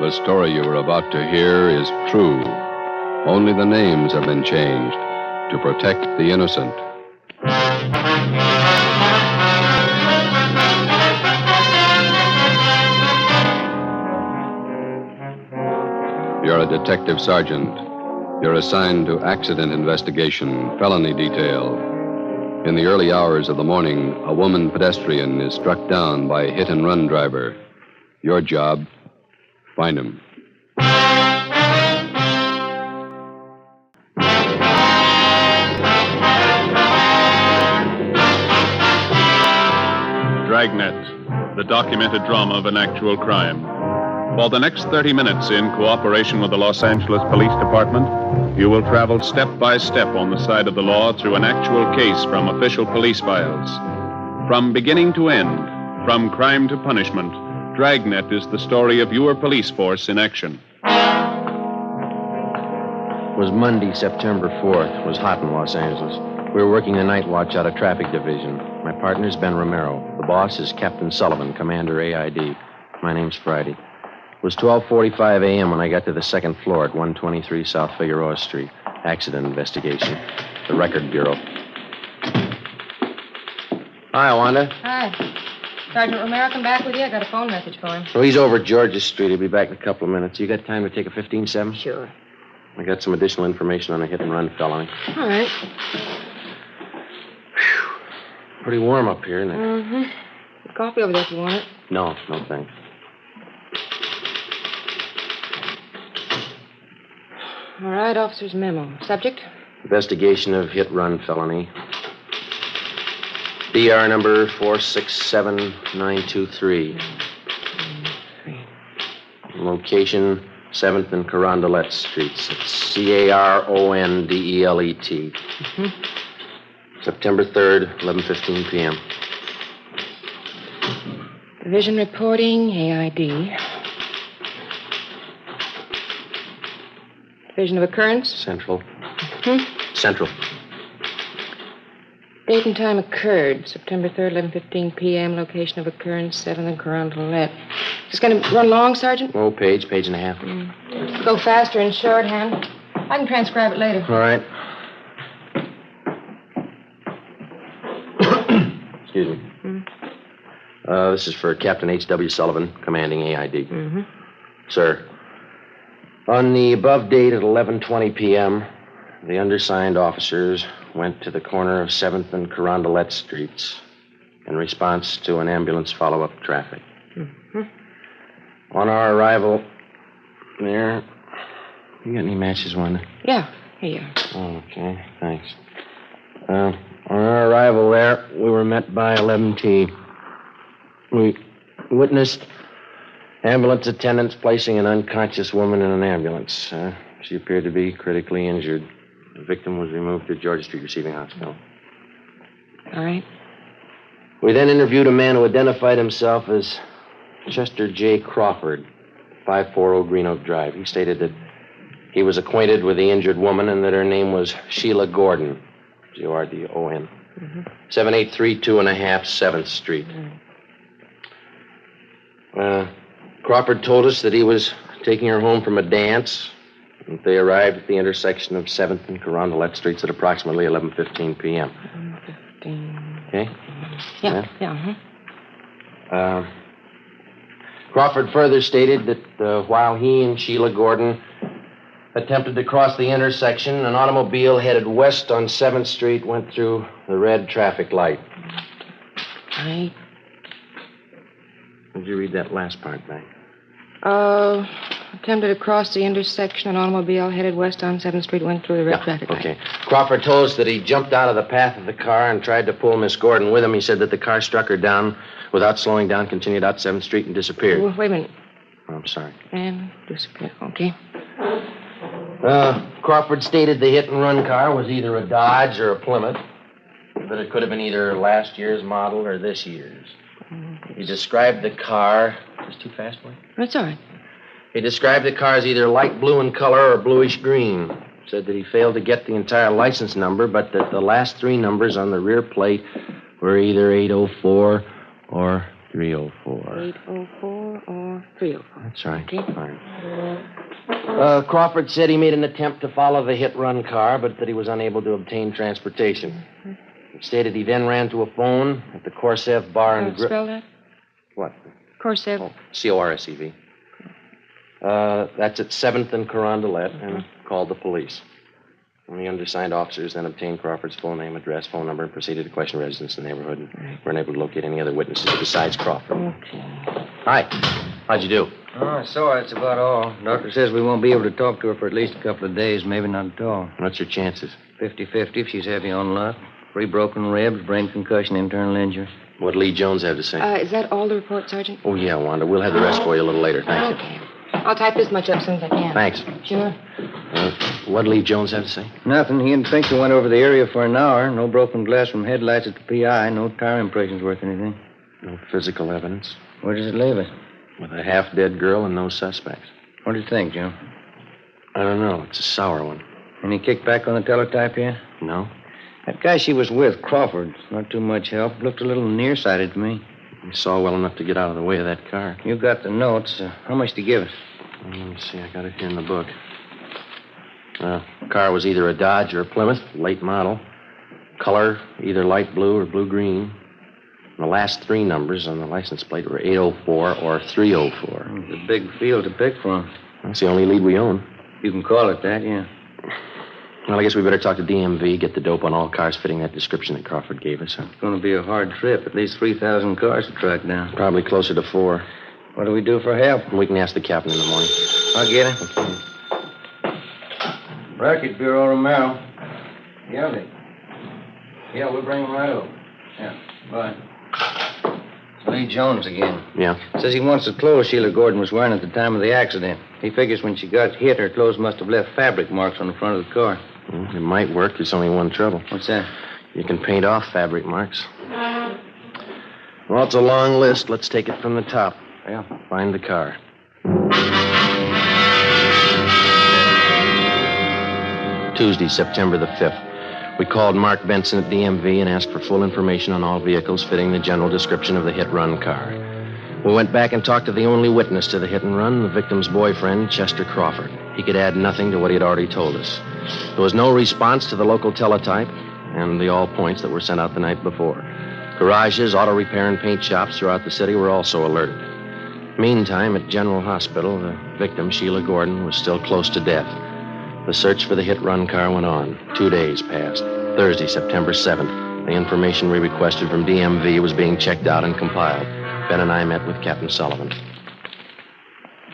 The story you are about to hear is true. Only the names have been changed to protect the innocent. You're a detective sergeant. You're assigned to accident investigation, felony detail. In the early hours of the morning, a woman pedestrian is struck down by a hit-and-run driver. Your job, find him. Dragnet, the documented drama of an actual crime. For the next 30 minutes, in cooperation with the Los Angeles Police Department, you will travel step by step on the side of the law through an actual case from official police files. From beginning to end, from crime to punishment, Dragnet is the story of your police force in action. It was Monday, September 4th. It was hot in Los Angeles. We were working the night watch out of traffic division. My partner's Ben Romero. The boss is Captain Sullivan, Commander AID. My name's Friday. It was 12:45 a.m. when I got to the second floor at 123 South Figueroa Street. Accident investigation. The Record Bureau. Hi, Wanda. Hi. Sergeant Romero come back with you? I got a phone message for him. Oh, he's over at Georgia Street. He'll be back in a couple of minutes. You got time to take a 15-7? Sure. I got some additional information on a hit-and-run felony. All right. Pretty warm up here, isn't it? Mm-hmm. Coffee over there if you want it. No, thanks. All right, officer's memo. Subject? Investigation of hit-run felony. DR number 467923. Location, 7th and Carondelet Streets. It's Carondelet. Mm-hmm. September 3rd, 11:15 p.m. Division reporting, AID. Division of occurrence? Central. Hmm? Central. Date and time occurred, September 3rd, 11:15 p.m. Location of occurrence, 7th and Carondelet. Is this going to run long, Sergeant? Oh, page and a half. Go faster in shorthand. I can transcribe it later. All right. Excuse me. This is for Captain H.W. Sullivan, commanding AID. Mm-hmm. Sir, on the above date at 11:20 p.m., the undersigned officers went to the corner of 7th and Carondelet Streets in response to an ambulance follow-up traffic. Mm-hmm. On our arrival there... You got any matches, Wanda? Yeah, here you are. Okay, thanks. On our arrival there, we were met by 11T. We witnessed ambulance attendants placing an unconscious woman in an ambulance. She appeared to be critically injured. The victim was removed to Georgia Street Receiving Hospital. All right. We then interviewed a man who identified himself as Chester J. Crawford, 540 Green Oak Drive. He stated that he was acquainted with the injured woman and that her name was Sheila Gordon, Gordon, 7832.5 7th Street. Crawford told us that he was taking her home from a dance. And they arrived at the intersection of 7th and Carondelet Streets at approximately 11:15 p.m. 11:15. Okay? Yeah. Crawford further stated that while he and Sheila Gordon attempted to cross the intersection, an automobile headed west on 7th Street went through the red traffic light. Right. Did you read that last part, Mac? Attempted to cross the intersection. An automobile headed west on 7th Street went through the red traffic light. Okay. Crawford told us that he jumped out of the path of the car and tried to pull Miss Gordon with him. He said that the car struck her down without slowing down, continued out 7th Street, and disappeared. Oh, wait a minute. Oh, I'm sorry. And disappeared. Okay. Crawford stated the hit-and-run car was either a Dodge or a Plymouth, but it could have been either last year's model or this year's. He described the car... Is too fast, boy? That's all right. He described the car as either light blue in color or bluish green. Said that he failed to get the entire license number, but that the last three numbers on the rear plate were either 804 or 304. 804 or 304. That's right. Okay. Fine. Crawford said he made an attempt to follow the hit-run car, but that he was unable to obtain transportation. He stated he then ran to a phone at the Corsev Bar and Grill. Spell that? What? Corsev. Oh, Corsev. That's at 7th and Carondelet, and called the police. And the undersigned officers then obtained Crawford's full name, address, phone number, and proceeded to question residents in the neighborhood. And were unable to locate any other witnesses besides Crawford. Okay. Hi. How'd you do? Oh, I saw her. That's about all. Doctor says we won't be able to talk to her for at least a couple of days, maybe not at all. What's your chances? 50-50 if she's heavy on luck. 3 broken ribs, brain concussion, internal injury. What'd Lee Jones have to say? Is that all the report, Sergeant? Oh, yeah, Wanda. We'll have the rest for you a little later. Thank you. Okay. I'll type this much up as soon as I can. Thanks. Sure. What'd Lee Jones have to say? Nothing. He and Fincher went over the area for an hour. No broken glass from headlights at the PI. No tire impressions worth anything. No physical evidence. Where does it leave us? With a half-dead girl and no suspects. What do you think, Joe? I don't know. It's a sour one. Any kickback on the teletype yet? No? That guy she was with, Crawford, not too much help. Looked a little nearsighted to me. We saw well enough to get out of the way of that car. You got the notes. How much to give us? Let me see. I got it here in the book. The car was either a Dodge or a Plymouth, late model. Color, either light blue or blue-green. The last 3 numbers on the license plate were 804 or 304. It's a big field to pick from. That's the only lead we own. You can call it that, yeah. Well, I guess we better talk to DMV, get the dope on all cars fitting that description that Crawford gave us. It's going to be a hard trip. At least 3,000 cars to track down. Probably closer to 4. What do we do for help? We can ask the captain in the morning. I'll get him. Racket Bureau, Romero. Yeah, we'll bring him right over. Yeah, bye. It's Lee Jones again. Yeah? Says he wants the clothes Sheila Gordon was wearing at the time of the accident. He figures when she got hit, her clothes must have left fabric marks on the front of the car. Well, it might work. There's only one trouble. What's that? You can paint off fabric marks. Well, it's a long list. Let's take it from the top. Yeah. Find the car. Tuesday, September the 5th. We called Mark Benson at DMV and asked for full information on all vehicles fitting the general description of the hit-run car. We went back and talked to the only witness to the hit-and-run, the victim's boyfriend, Chester Crawford. He could add nothing to what he had already told us. There was no response to the local teletype and the all points that were sent out the night before. Garages, auto repair, and paint shops throughout the city were also alerted. Meantime, at General Hospital, the victim, Sheila Gordon, was still close to death. The search for the hit-run car went on. 2 days passed. Thursday, September 7th. The information we requested from DMV was being checked out and compiled. Ben and I met with Captain Sullivan.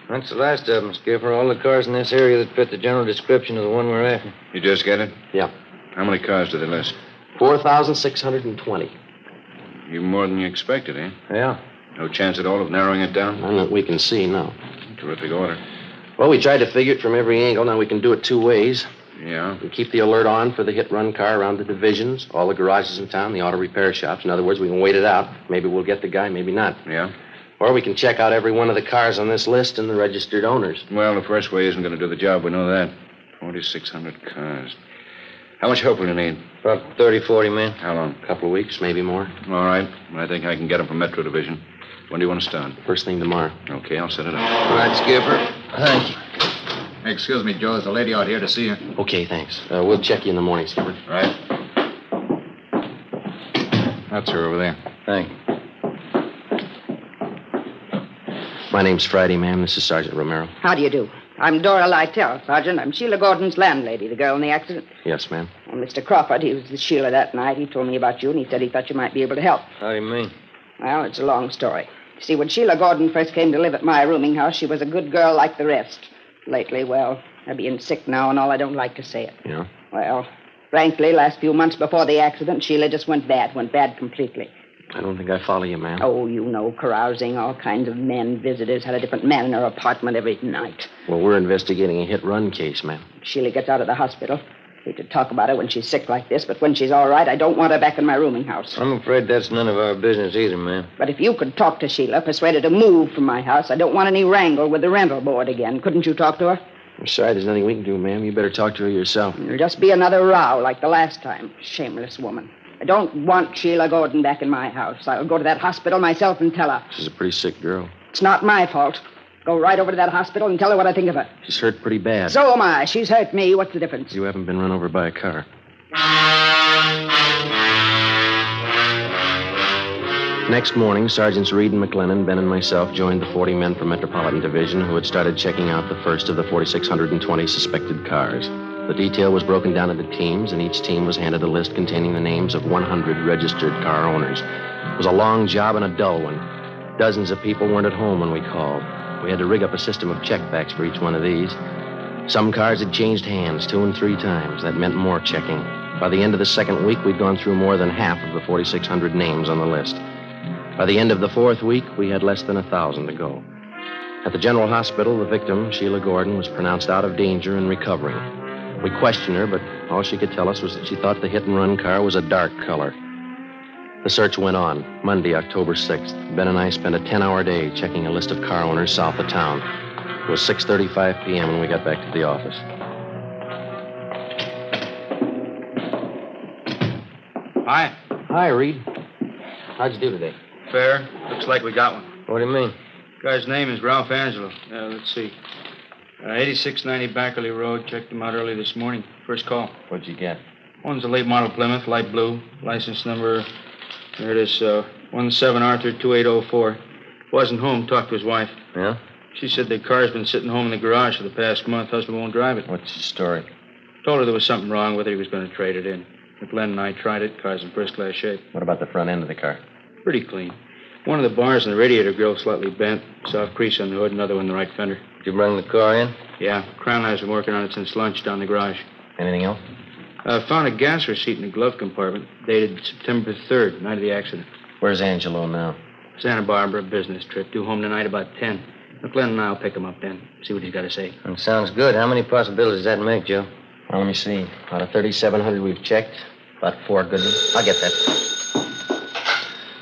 That's the last of them, Skipper. All the cars in this area that fit the general description of the one we're after. You just get it? Yeah. How many cars did they list? 4,620. Even more than you expected, eh? Yeah. No chance at all of narrowing it down? None that we can see, no. Terrific order. Well, we tried to figure it from every angle. Now we can do it 2 ways. Yeah? We keep the alert on for the hit-run car around the divisions, all the garages in town, the auto repair shops. In other words, we can wait it out. Maybe we'll get the guy, maybe not. Yeah? Or we can check out every one of the cars on this list and the registered owners. Well, the first way isn't going to do the job. We know that. 4,600 cars. How much help will you need? About 30, 40 men. How long? A couple of weeks, maybe more. All right. I think I can get them from Metro Division. When do you want to start? First thing tomorrow. Okay, I'll set it up. All right, Skipper. Thank you. Excuse me, Joe. There's a lady out here to see you. Okay, thanks. We'll check you in the morning, Skipper. Right. That's her over there. Thank you. My name's Friday, ma'am. This is Sergeant Romero. How do you do? I'm Dora Lytell, Sergeant. I'm Sheila Gordon's landlady, the girl in the accident. Yes, ma'am. Well, Mr. Crawford, he was with Sheila that night. He told me about you, and he said he thought you might be able to help. How do you mean? Well, it's a long story. You see, when Sheila Gordon first came to live at my rooming house, she was a good girl like the rest. Lately, well, her being sick now and all, I don't like to say it. Yeah? Well, frankly, last few months before the accident, Sheila just went bad completely. I don't think I follow you, ma'am. Oh, you know, carousing, all kinds of men, visitors, had a different man in her apartment every night. Well, we're investigating a hit-run case, ma'am. Sheila gets out of the hospital. Hate to talk about her when she's sick like this, but when she's all right, I don't want her back in my rooming house. I'm afraid that's none of our business either, ma'am. But if you could talk to Sheila, persuade her to move from my house, I don't want any wrangle with the rental board again. Couldn't you talk to her? I'm sorry, there's nothing we can do, ma'am. You better talk to her yourself. It'll just be another row like the last time. Shameless woman. I don't want Sheila Gordon back in my house. I'll go to that hospital myself and tell her. She's a pretty sick girl. It's not my fault. Go right over to that hospital and tell her what I think of her. She's hurt pretty bad. So am I. She's hurt me. What's the difference? You haven't been run over by a car. Next morning, Sergeants Reed and McLennan, Ben and myself joined the 40 men from Metropolitan Division who had started checking out the first of the 4,620 suspected cars. The detail was broken down into teams, and each team was handed a list containing the names of 100 registered car owners. It was a long job and a dull one. Dozens of people weren't at home when we called. We had to rig up a system of checkbacks for each one of these. Some cars had changed hands 2 and 3 times. That meant more checking. By the end of the second week, we'd gone through more than half of the 4,600 names on the list. By the end of the fourth week, we had less than 1,000 to go. At the General Hospital, the victim, Sheila Gordon, was pronounced out of danger and recovering. We questioned her, but all she could tell us was that she thought the hit-and-run car was a dark color. The search went on. Monday, October 6th, Ben and I spent a 10-hour day checking a list of car owners south of town. It was 6:35 p.m. when we got back to the office. Hi. Hi, Reed. How'd you do today? Fair. Looks like we got one. What do you mean? Guy's name is Ralph Angelo. Let's see. 8690 Backerley Road. Checked him out early this morning. First call. What'd you get? One's a late model Plymouth, light blue. License number, there it is, 17 Arthur 2804. Wasn't home. Talked to his wife. Yeah? She said the car's been sitting home in the garage for the past month. Husband won't drive it. What's the story? Told her there was something wrong with it. He was going to trade it in. McLennan and I tried it. Car's in first-class shape. What about the front end of the car? Pretty clean. One of the bars in the radiator grill slightly bent. Soft crease on the hood, another one in the right fender. Did you bring the car in? Yeah. Crown has been working on it since lunch down the garage. Anything else? Found a gas receipt in the glove compartment, dated September 3rd, night of the accident. Where's Angelo now? Santa Barbara, business trip. Due home tonight about 10. McLennan and I'll pick him up then. See what he's got to say. That sounds good. How many possibilities does that make, Joe? Well, let me see. Out of 3,700 we've checked, about 4 good ones. I'll get that.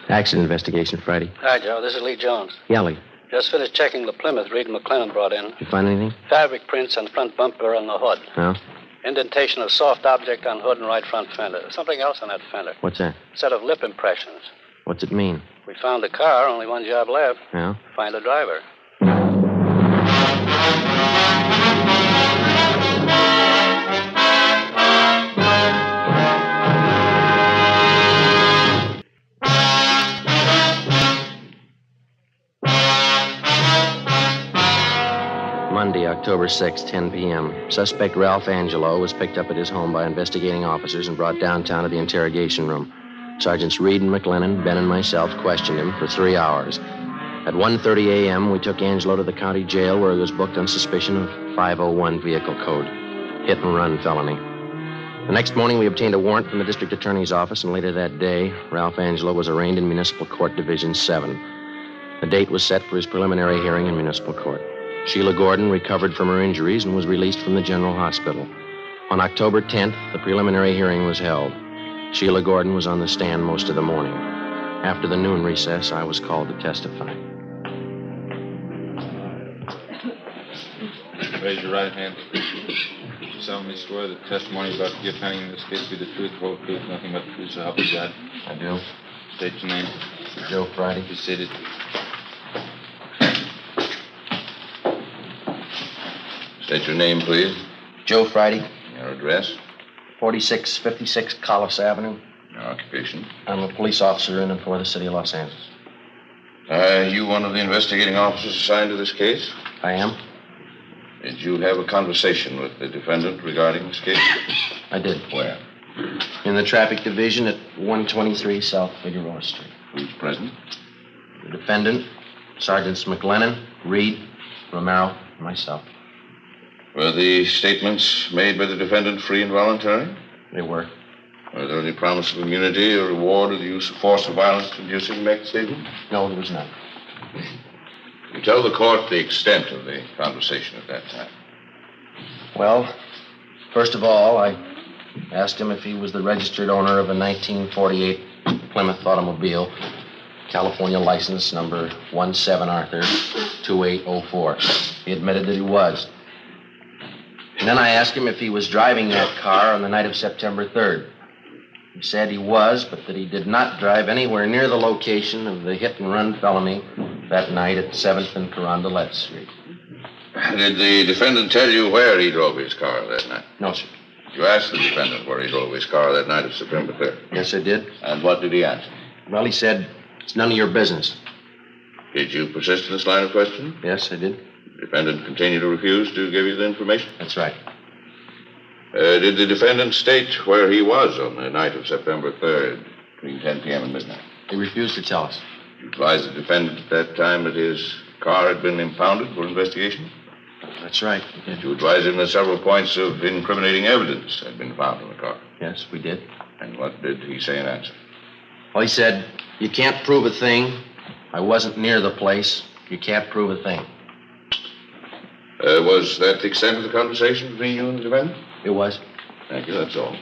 Accident investigation, Friday. Hi, Joe. This is Lee Jones. Yeah, Lee. Just finished checking the Plymouth Reed and McLennan brought in. Did you find anything? Fabric prints on front bumper on the hood. No? Indentation of soft object on hood and right front fender. Something else on that fender. What's that? Set of lip impressions. What's it mean? We found the car. Only one job left. Yeah? Find the driver. Monday, October 6th, 10 p.m. Suspect Ralph Angelo was picked up at his home by investigating officers and brought downtown to the interrogation room. Sergeants Reed and McLennan, Ben and myself questioned him for 3 hours. At 1:30 a.m., we took Angelo to the county jail where he was booked on suspicion of 501 vehicle code, hit-and-run felony. The next morning, we obtained a warrant from the district attorney's office, and later that day, Ralph Angelo was arraigned in Municipal Court Division 7. The date was set for his preliminary hearing in municipal court. Sheila Gordon recovered from her injuries and was released from the General Hospital. On October 10th, the preliminary hearing was held. Sheila Gordon was on the stand most of the morning. After the noon recess, I was called to testify. Raise your right hand. You solemnly swear that the testimony about to give pending in this case be the truth, whole truth, nothing but the truth, so help you God. I do. State your name. Joe Friday. Be seated. State your name, please. Joe Friday, Your address. 4656 Collis Avenue. Your occupation. I'm a police officer in and for the city of Los Angeles. Are you one of the investigating officers assigned to this case? I am? Did you have a conversation with the defendant regarding this case? I did. Where? In the traffic division at 123 South Figueroa Street. Who's present? The defendant, Sergeants McLennan, Reed, Romero, and myself. Were the statements made by the defendant free and voluntary? They were. Were there any promise of immunity or reward or the use of force or violence to induce him to make the statement? No, there was none. You tell the court the extent of the conversation at that time. Well, first of all, I asked him if he was the registered owner of a 1948 Plymouth automobile, California license number 17 Arthur 2804. He admitted that he was. And then I asked him if he was driving that car on the night of September 3rd. He said he was, but that he did not drive anywhere near the location of the hit-and-run felony that night at 7th and Carondelet Street. Did the defendant tell you where he drove his car that night? No, sir. Did you ask the defendant where he drove his car that night of September 3rd? Yes, I did. And what did he answer? Well, he said, it's none of your business. Did you persist in this line of questioning? Yes, I did. The defendant continued to refuse to give you the information? That's right. Did the defendant state where he was on the night of September 3rd, between 10 p.m. and midnight? He refused to tell us. You advised the defendant at that time that his car had been impounded for investigation? That's right. Did you advise him that several points of incriminating evidence had been found in the car? Yes, we did. And what did he say in answer? Well, he said, you can't prove a thing. I wasn't near the place. You can't prove a thing. Was that the extent of the conversation between you and the defendant? It was. Thank you, that's all.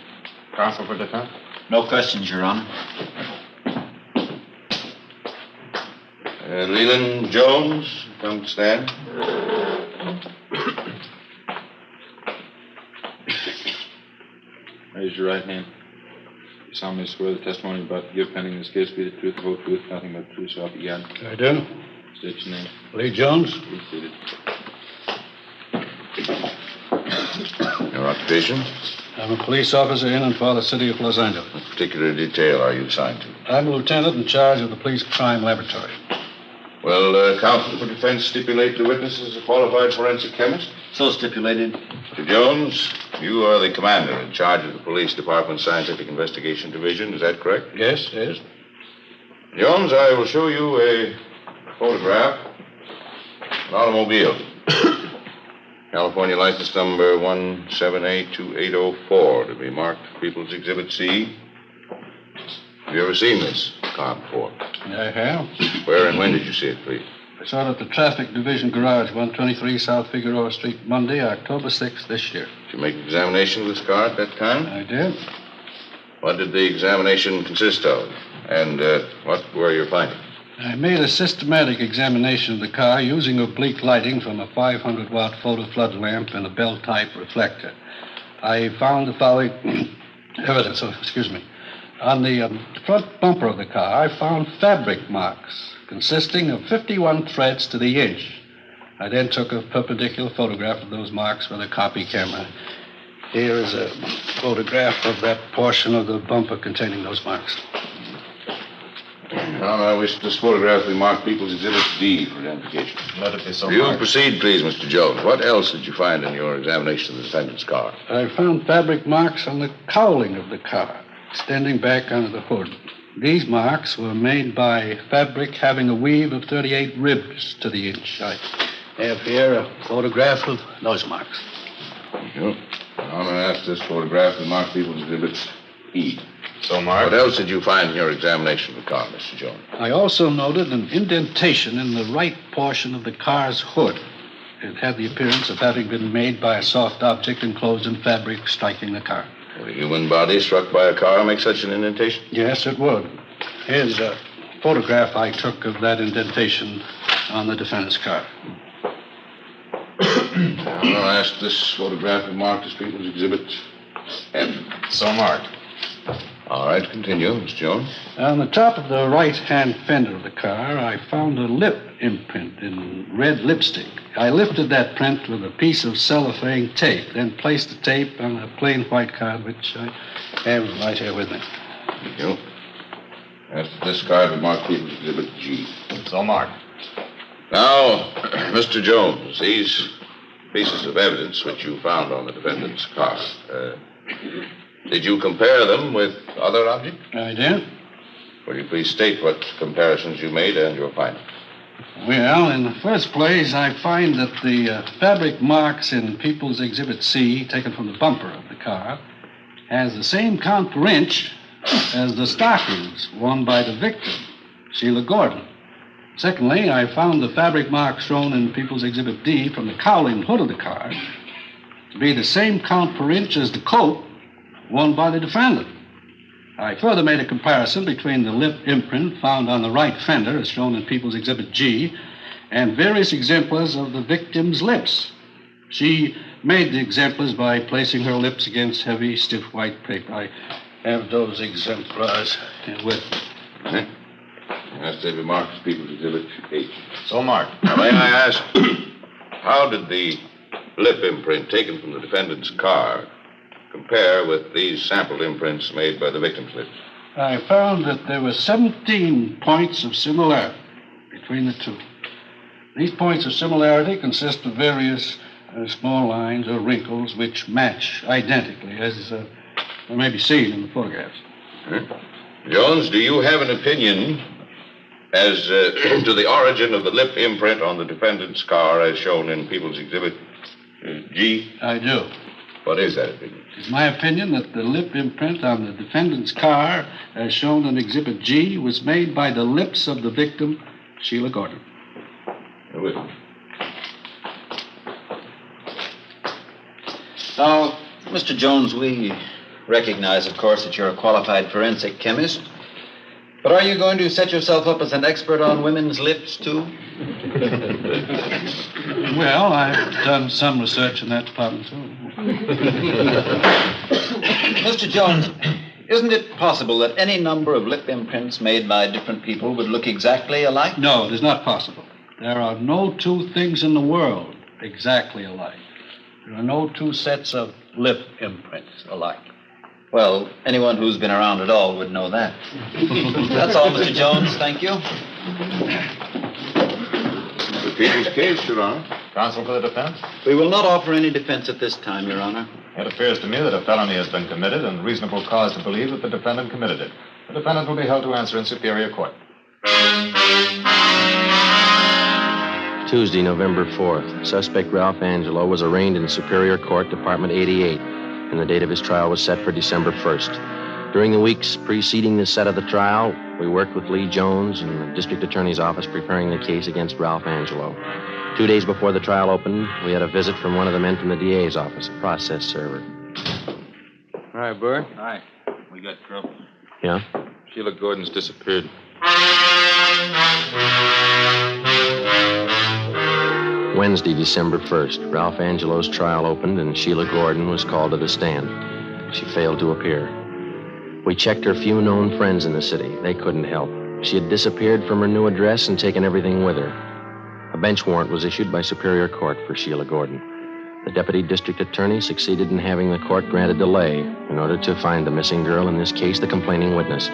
Counsel for defense? No questions, Your Honor. Leland Jones, come to stand. Raise your right hand. You solemnly swear the testimony you're about to give pending this case be the truth, the whole truth, nothing but the truth, so help you God. I do. State your name. Lee Jones. Please state it. Your occupation? I'm a police officer in and for the city of Los Angeles. What particular detail are you assigned to? I'm a lieutenant in charge of the police crime laboratory. Well, counsel for defense stipulate the witness is a qualified forensic chemist? So stipulated. Mr. Jones, you are the commander in charge of the police department's scientific investigation division, is that correct? Yes, yes. Jones, I will show you a photograph of an automobile. California license number 1782804 to be marked People's Exhibit C. Have you ever seen this car before? I have. Where and when did you see it, please? I saw it at the traffic division garage, 123 South Figueroa Street, Monday, October 6th this year. Did you make an examination of this car at that time? I did. What did the examination consist of? And what were your findings? I made a systematic examination of the car using oblique lighting from a 500-watt photo flood lamp and a bell-type reflector. I found the following evidence. On the front bumper of the car, I found fabric marks consisting of 51 threads to the inch. I then took a perpendicular photograph of those marks with a copy camera. Here is a photograph of that portion of the bumper containing those marks. Now, I wish this photograph be marked People's Exhibit D for identification. Let it be so. You proceed, please, Mr. Jones. What else did you find in your examination of the defendant's car? I found fabric marks on the cowling of the car, extending back onto the hood. These marks were made by fabric having a weave of 38 ribs to the inch. I have here a photograph of those marks. Thank you. I'm going to ask this photograph to mark People's Exhibit E. So marked. What else did you find in your examination of the car, Mr. Jones? I also noted an indentation in the right portion of the car's hood. It had the appearance of having been made by a soft object enclosed in fabric striking the car. Would a human body struck by a car make such an indentation? Yes, it would. Here's a photograph I took of that indentation on the defendant's car. I'm going to ask this photograph to mark as People's Exhibit F. So marked. All right, continue, Mr. Jones. On the top of the right-hand fender of the car, I found a lip imprint in red lipstick. I lifted that print with a piece of cellophane tape, then placed the tape on a plain white card, which I have right here with me. Thank you. Ask this card to mark People's Exhibit G. So marked. Now, Mr. Jones, these pieces of evidence which you found on the defendant's car, did you compare them with other objects? I did. Will you please state what comparisons you made and your findings? Well, in the first place, I find that the fabric marks in People's Exhibit C, taken from the bumper of the car, has the same count per inch as the stockings worn by the victim, Sheila Gordon. Secondly, I found the fabric marks shown in People's Exhibit D from the cowling hood of the car to be the same count per inch as the coat worn by the defendant. I further made a comparison between the lip imprint found on the right fender, as shown in People's Exhibit G, and various exemplars of the victim's lips. She made the exemplars by placing her lips against heavy, stiff white paper. I have those exemplars with me. That's David Mark's People's Exhibit H. So marked. Now, may I ask, how did the lip imprint taken from the defendant's car compare with these sample imprints made by the victim's lips? I found that there were 17 points of similarity between the two. These points of similarity consist of various small lines or wrinkles which match identically, as may be seen in the photographs. Jones, do you have an opinion as to the origin of the lip imprint on the defendant's car as shown in People's Exhibit G? I do. What is that opinion? It's my opinion that the lip imprint on the defendant's car, as shown in Exhibit G, was made by the lips of the victim, Sheila Gordon. With me. Now, Mr. Jones, we recognize, of course, that you're a qualified forensic chemist. But are you going to set yourself up as an expert on women's lips, too? Well, I've done some research in that department, too. Mr. Jones, isn't it possible that any number of lip imprints made by different people would look exactly alike? No, it is not possible. There are no two things in the world exactly alike. There are no two sets of lip imprints alike. Well, anyone who's been around at all would know that. That's all, Mr. Jones. Thank you. The people's case, Your Honor. Counsel for the defense? We will not offer any defense at this time, Your Honor. It appears to me that a felony has been committed and reasonable cause to believe that the defendant committed it. The defendant will be held to answer in Superior Court. Tuesday, November 4th. Suspect Ralph Angelo was arraigned in Superior Court, Department 88, and the date of his trial was set for December 1st. During the weeks preceding the set of the trial, we worked with Lee Jones and the district attorney's office preparing the case against Ralph Angelo. 2 days before the trial opened, we had a visit from one of the men from the DA's office, a process server. All right, Bert. Hi. We got trouble. Yeah? Sheila Gordon's disappeared. Wednesday, December 1st, Ralph Angelo's trial opened and Sheila Gordon was called to the stand. She failed to appear. We checked her few known friends in the city. They couldn't help. She had disappeared from her new address and taken everything with her. A bench warrant was issued by Superior Court for Sheila Gordon. The deputy district attorney succeeded in having the court grant a delay in order to find the missing girl, in this case, the complaining witness.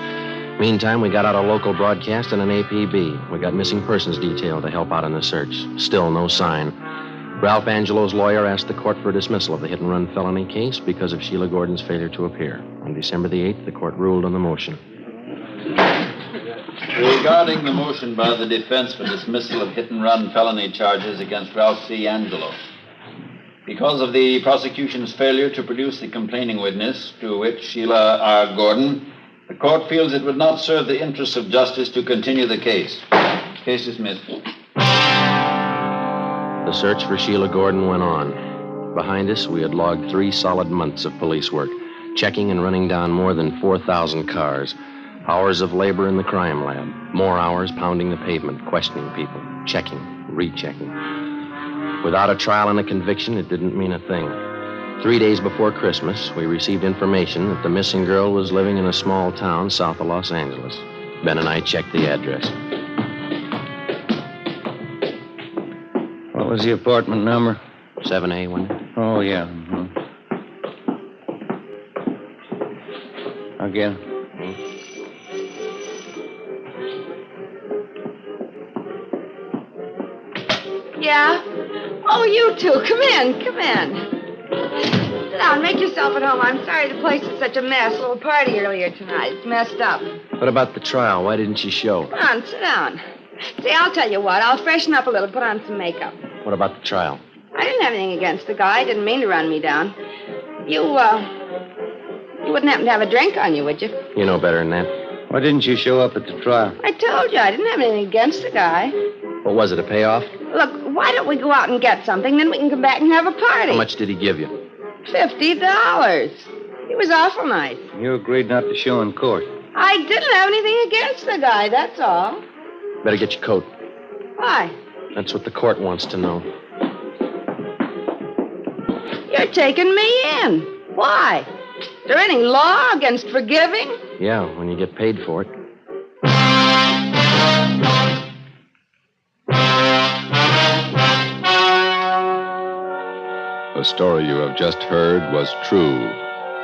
Meantime, we got out a local broadcast and an APB. We got missing persons detail to help out in the search. Still no sign. Ralph Angelo's lawyer asked the court for a dismissal of the hit-and-run felony case because of Sheila Gordon's failure to appear. On December the 8th, the court ruled on the motion. Regarding the motion by the defense for dismissal of hit-and-run felony charges against Ralph C. Angelo, because of the prosecution's failure to produce the complaining witness, to which Sheila R. Gordon, the court feels it would not serve the interests of justice to continue the case. Case dismissed. The search for Sheila Gordon went on. Behind us, we had logged 3 solid months of police work, checking and running down more than 4,000 cars. Hours of labor in the crime lab. More hours pounding the pavement, questioning people, checking, rechecking. Without a trial and a conviction, it didn't mean a thing. 3 days before Christmas, we received information that the missing girl was living in a small town south of Los Angeles. Ben and I checked the address. What was the apartment number? 7A, wasn't it? Oh, yeah. I'll get it. Yeah? Oh, you two. Come in. Sit down. Make yourself at home. I'm sorry the place is such a mess. A little party earlier tonight. It's messed up. What about the trial? Why didn't she show? Come on, sit down. See, I'll tell you what. I'll freshen up a little, put on some makeup. What about the trial? I didn't have anything against the guy. I didn't mean to run me down. You wouldn't happen to have a drink on you, would you? You know better than that. Why didn't you show up at the trial? I told you I didn't have anything against the guy. What was it, a payoff? Look, why don't we go out and get something, then we can come back and have a party. How much did he give you? $50. He was awful nice. You agreed not to show in court. I didn't have anything against the guy, that's all. Better get your coat. Why? That's what the court wants to know. You're taking me in. Why? Is there any law against forgiving? Yeah, when you get paid for it. The story you have just heard was true.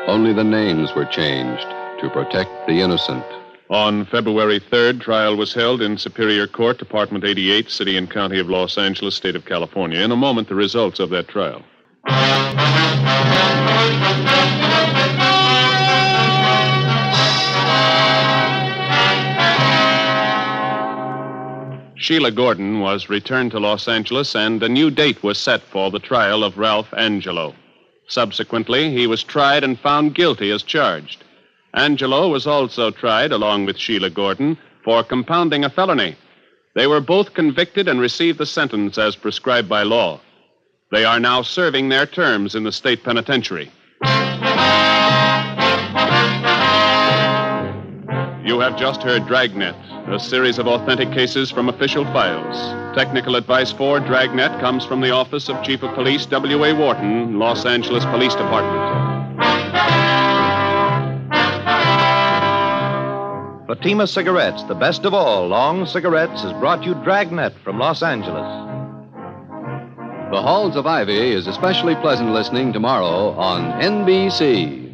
Only the names were changed to protect the innocent. On February 3rd, trial was held in Superior Court, Department 88, City and County of Los Angeles, State of California. In a moment, the results of that trial. Sheila Gordon was returned to Los Angeles, and a new date was set for the trial of Ralph Angelo. Subsequently, he was tried and found guilty as charged. Angelo was also tried, along with Sheila Gordon, for compounding a felony. They were both convicted and received the sentence as prescribed by law. They are now serving their terms in the state penitentiary. You have just heard Dragnet, a series of authentic cases from official files. Technical advice for Dragnet comes from the Office of Chief of Police W.A. Wharton, Los Angeles Police Department. Fatima Cigarettes, the best of all long cigarettes, has brought you Dragnet from Los Angeles. The Halls of Ivy is especially pleasant listening tomorrow on NBC.